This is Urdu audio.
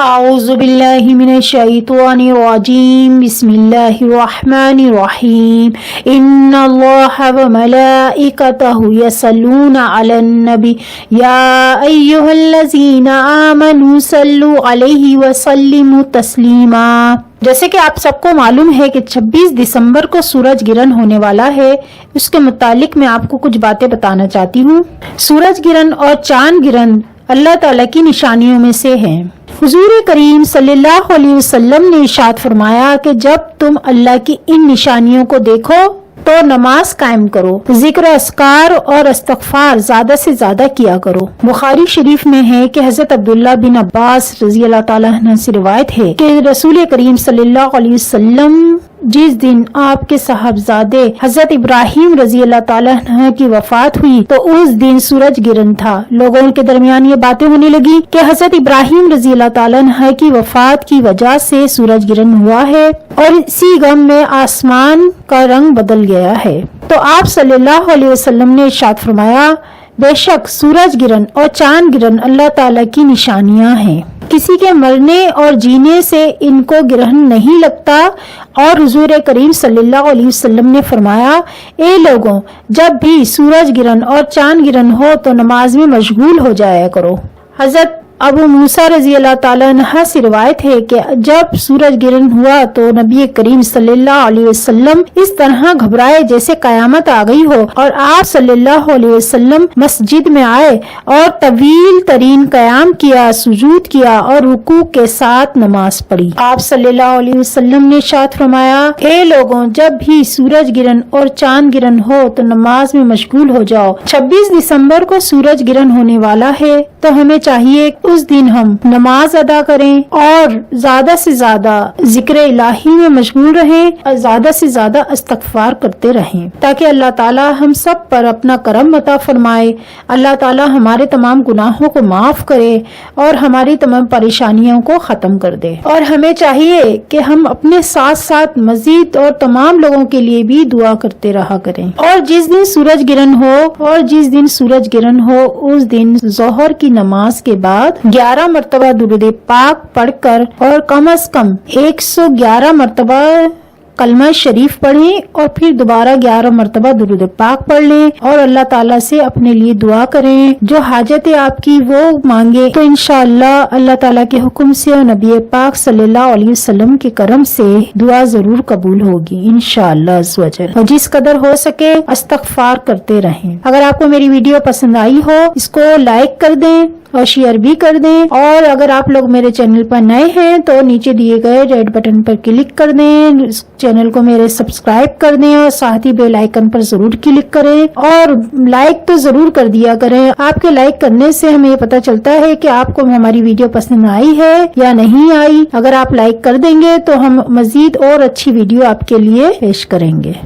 اعوذ باللہ من الشیطان الرجیم بسم اللہ الرحمن الرحیم ان اللہ وملائکتہ یصلون علی النبی یا ایہا الذین آمنوا صلوا علیہ وسلموا تسلیما۔ جیسے کہ آپ سب کو معلوم ہے کہ 26 دسمبر کو سورج گرہن ہونے والا ہے، اس کے متعلق میں آپ کو کچھ باتیں بتانا چاہتی ہوں۔ سورج گرہن اور چاند گرہن اللہ تعالیٰ کی نشانیوں میں سے ہیں۔ حضور کریم صلی اللہ علیہ وسلم نے ارشاد فرمایا کہ جب تم اللہ کی ان نشانیوں کو دیکھو تو نماز قائم کرو، ذکر اذکار اور استغفار زیادہ سے زیادہ کیا کرو۔ بخاری شریف میں ہے کہ حضرت عبداللہ بن عباس رضی اللہ تعالیٰ عنہ سے روایت ہے کہ رسول کریم صلی اللہ علیہ وسلم جس دن آپ کے صاحبزادے حضرت ابراہیم رضی اللہ تعالیٰ عنہ کی وفات ہوئی تو اس دن سورج گرہن تھا۔ لوگوں کے درمیان یہ باتیں ہونے لگی کہ حضرت ابراہیم رضی اللہ تعالیٰ عنہ کی وفات کی وجہ سے سورج گرہن ہوا ہے اور اسی غم میں آسمان کا رنگ بدل گیا ہے۔ تو آپ صلی اللہ علیہ وسلم نے ارشاد فرمایا بے شک سورج گرہن اور چاند گرہن اللہ تعالیٰ کی نشانیاں ہیں، کسی کے مرنے اور جینے سے ان کو گرہن نہیں لگتا۔ اور حضور کریم صلی اللہ علیہ وسلم نے فرمایا اے لوگوں، جب بھی سورج گرہن اور چاند گرہن ہو تو نماز میں مشغول ہو جایا کرو۔ حضرت ابو موسیٰ رضی اللہ تعالیٰ عنہ سے روایت ہے کہ جب سورج گرہن ہوا تو نبی کریم صلی اللہ علیہ وسلم اس طرح گھبرائے جیسے قیامت آ گئی ہو، اور آپ صلی اللہ علیہ وسلم مسجد میں آئے اور طویل ترین قیام کیا، سجود کیا اور رکوع کے ساتھ نماز پڑھی۔ آپ صلی اللہ علیہ وسلم نے ارشاد فرمایا اے لوگوں، جب بھی سورج گرہن اور چاند گرہن ہو تو نماز میں مشغول ہو جاؤ۔ 26 دسمبر کو سورج گرہن ہونے والا ہے تو ہمیں چاہیے اس دن ہم نماز ادا کریں اور زیادہ سے زیادہ ذکر الہی میں مشغول رہیں اور زیادہ سے زیادہ استغفار کرتے رہیں تاکہ اللہ تعالی ہم سب پر اپنا کرم عطا فرمائے، اللہ تعالی ہمارے تمام گناہوں کو معاف کرے اور ہماری تمام پریشانیوں کو ختم کر دے۔ اور ہمیں چاہیے کہ ہم اپنے ساتھ ساتھ مزید اور تمام لوگوں کے لیے بھی دعا کرتے رہا کریں۔ اور جس دن سورج گرہن ہو اس دن ظہر کی نماز کے بعد 11 مرتبہ درود پاک پڑھ کر اور کم از کم 111 مرتبہ کلمہ شریف پڑھیں اور پھر دوبارہ 11 مرتبہ درود پاک پڑھ لیں اور اللہ تعالیٰ سے اپنے لیے دعا کریں، جو حاجت آپ کی وہ مانگے تو انشاءاللہ اللہ تعالیٰ کے حکم سے اور نبی پاک صلی اللہ علیہ وسلم کے کرم سے دعا ضرور قبول ہوگی انشاءاللہ عز و جل۔ اور جس قدر ہو سکے استغفار کرتے رہیں۔ اگر آپ کو میری ویڈیو پسند آئی ہو اس کو لائک کر دیں اور شیئر بھی کر دیں، اور اگر آپ لوگ میرے چینل پر نئے ہیں تو نیچے دیے گئے ریڈ بٹن پر کلک کر دیں، اس چینل کو میرے سبسکرائب کر دیں اور ساتھ ہی بیل آئیکن پر ضرور کلک کریں اور لائک تو ضرور کر دیا کریں۔ آپ کے لائک کرنے سے ہمیں یہ پتہ چلتا ہے کہ آپ کو ہماری ویڈیو پسند آئی ہے یا نہیں آئی۔ اگر آپ لائک کر دیں گے تو ہم مزید اور اچھی ویڈیو آپ کے لیے پیش کریں گے۔